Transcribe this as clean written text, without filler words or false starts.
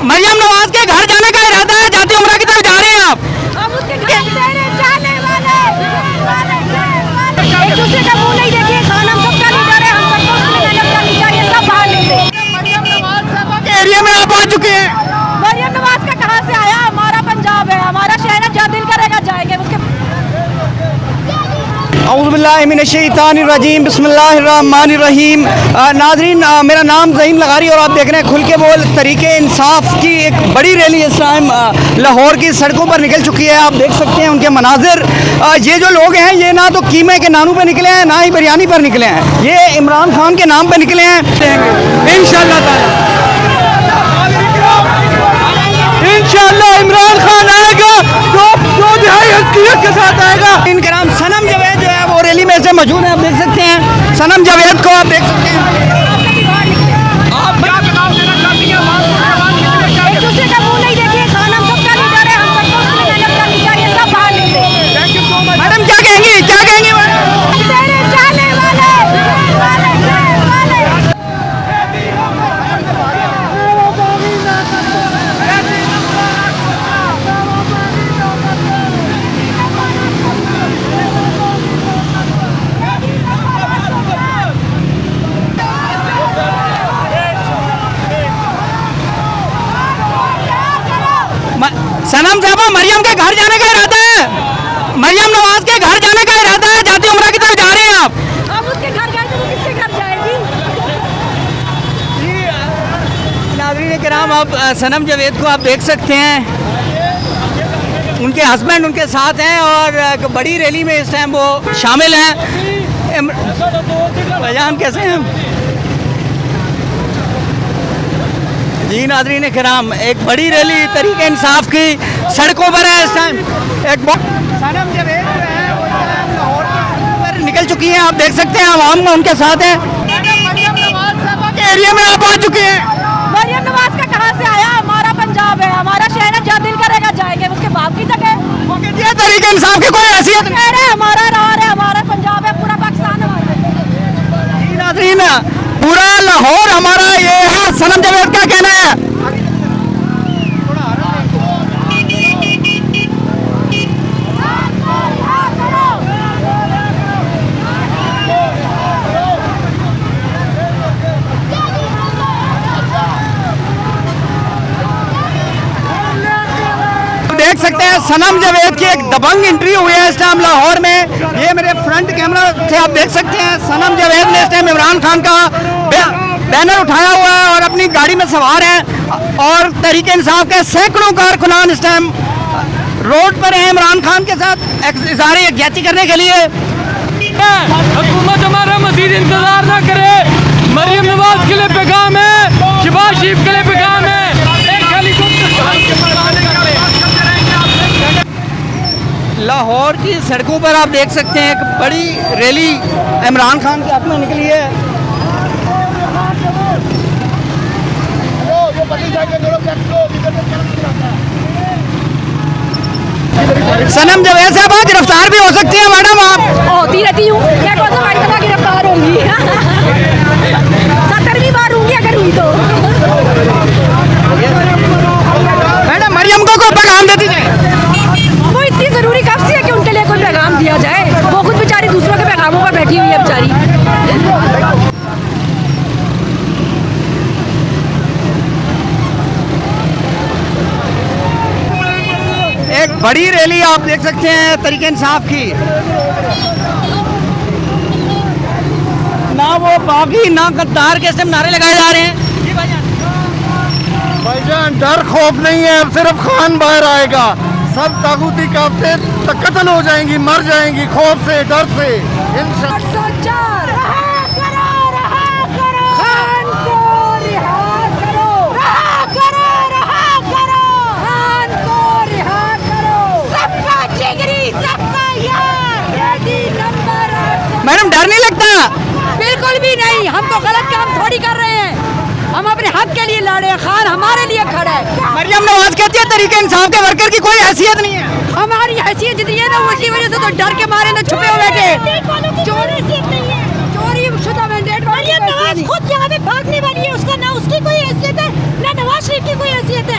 मरियम नवाज के घर जाने का इरादा है, जाती उम्रा की तरफ जा रहे हैं आप? हम उसके घर जाने वाले एक दूसरे का मुंह नहीं देखिए, खाना सबका लीडर है, हम सबको उसमें मेहनत करनी चाहिए, सब बाहर निकले। मरियम नवाज साहब के एरिया में आप आ चुके हैं? मरियम नवाज का कहाँ से आया? हमारा पंजाब है, हमारा शहर है, जहाँ दिल करेगा जाएंगे उसके। औज़ुबिल्लाहिमिनश्शैतानिर्रजीम बिस्मिल्लाहिर्रहमानिर्रहीम। नाज़रीन, मेरा नाम ज़हीम लगारी और आप देख रहे हैं खुल के बोल तरीके इंसाफ की एक बड़ी रैली इस टाइम लाहौर की सड़कों पर निकल चुकी है। आप देख सकते हैं उनके मनाजिर। ये जो लोग हैं ये ना तो कीमे के नानू पे निकले हैं, ना ही बिरयानी पर निकले हैं, ये इमरान खान के नाम पे निकले हैं। इंशाअल्लाह इमरान खान आएगा तो 2 हकीकत के साथ आएगा। इनका नाम सनम जावेद जो है वो रैली में से मौजूद है, आप देख सकते हैं सनम जावेद को, आप देख सकते हैं। आप क्या जवाब देना चाहती हैं? एक दूसरे का मुंह नहीं देखिए, खाना सबका लीडर है, हम सबको उसमें मेहनत करनी चाहिए, सब बाहर निकले। मैडम क्या कहेंगी, क्या कहेंगी? जाने वाले सनम साहबा, मरियम के घर जाने का इरादा है, मरियम नवाज के घर जाने का इरादा है, जाती उम्रा की तरफ जा रहे हैं आप? हम उसके घर गए तो किसके घर जाएगी? नाज़रीन किराम, आप सनम जावेद को आप देख सकते हैं, उनके हस्बैंड उनके साथ हैं और एक बड़ी रैली में इस टाइम वो शामिल हैं। भाईजान कैसे हैं? जी नाज़रीन किराम, एक बड़ी रैली तरीके इंसाफ की सड़कों पर है इस टाइम। एक सनम जावेद जो है वो लाहौर पर निकल चुकी हैं, आप देख सकते हैं, आवाम उनके साथ है। मरियम नवाज साहब के एरिया में आप आ चुके हैं? मरियम नवाज का कहाँ से आया? हमारा पंजाब है, हमारा शहर है, जहाँ दिल करेगा जाएंगे, उसके बाप की जगह। ये तरीके इंसाफ की कोई हैसियत नहीं शहर है हमारा, रार है हमारा, पंजाब है, पूरा पाकिस्तान हमारा। जी नाज़रीन, पूरा लाहौर हमारा ये है, सनम जावेद का कहना है। देख सकते हैं सनम जावेद की एक दबंग एंट्री हुई है इस टाइम लाहौर में। ये मेरे फ्रंट कैमरा से आप देख सकते हैं सनम जावेद ने इस टाइम इमरान खान का बैनर उठाया हुआ है और अपनी गाड़ी में सवार है और तरीके इंसाफ के सैकड़ों कारकुनान इस टाइम रोड पर हैं इमरान खान के साथ इज़हार यकजहती करने के लिए। हुकूमत हमारा मज़ीद इंतजार ना करे। मरियम नवाज के लिए पैगाम है, शहबाज शरीफ के लिए पैगाम है। लाहौर की सड़कों पर आप देख सकते हैं एक बड़ी रैली इमरान खान के हक में निकली है। सनम जावेद साहब गिरफ्तार भी हो सकती है मैडम? आप होती रहती हूँ, मैं कौन सा हमारी दफा गिरफ्तार होंगी? 70वीं बार होंगी अगर हुई तो। मैडम मरियम को कोई पैगाम देती जाए? वो इतनी जरूरी कब से है कि उनके लिए कोई पैगाम दिया जाए? वो खुद बेचारी दूसरों के पैगामों पर बैठी हुई है बेचारी। एक बड़ी रैली आप देख सकते हैं तरीके इंसाफ की, ना वो बागी ना गद्दार के सिर्फ नारे लगाए जा रहे हैं। भाईजान डर खौफ नहीं है, अब सिर्फ खान बाहर आएगा, सब ताकूती काफते कत्ल हो जाएंगी, मर जाएंगी खौफ से, डर से। मैडम डर नहीं लगता? बिल्कुल भी नहीं, हम तो गलत काम थोड़ी कर रहे हैं, हम अपने हक के लिए लड़े हैं, खान हमारे लिए खड़ा है। मरियम नवाज कहती है तरीके इंसाफ के वर्कर की कोई हैसियत नहीं है। हमारी हैसियत जितनी है ना उसी वजह से तो डर के मारे ना छुपे हुए बैठे। चोरी शुदा मैंडेट खुद यहाँ पे भागने वाली है, उसका ना उसकी कोई हैसियत है ना नवाज शरीफ की कोई हैसियत है।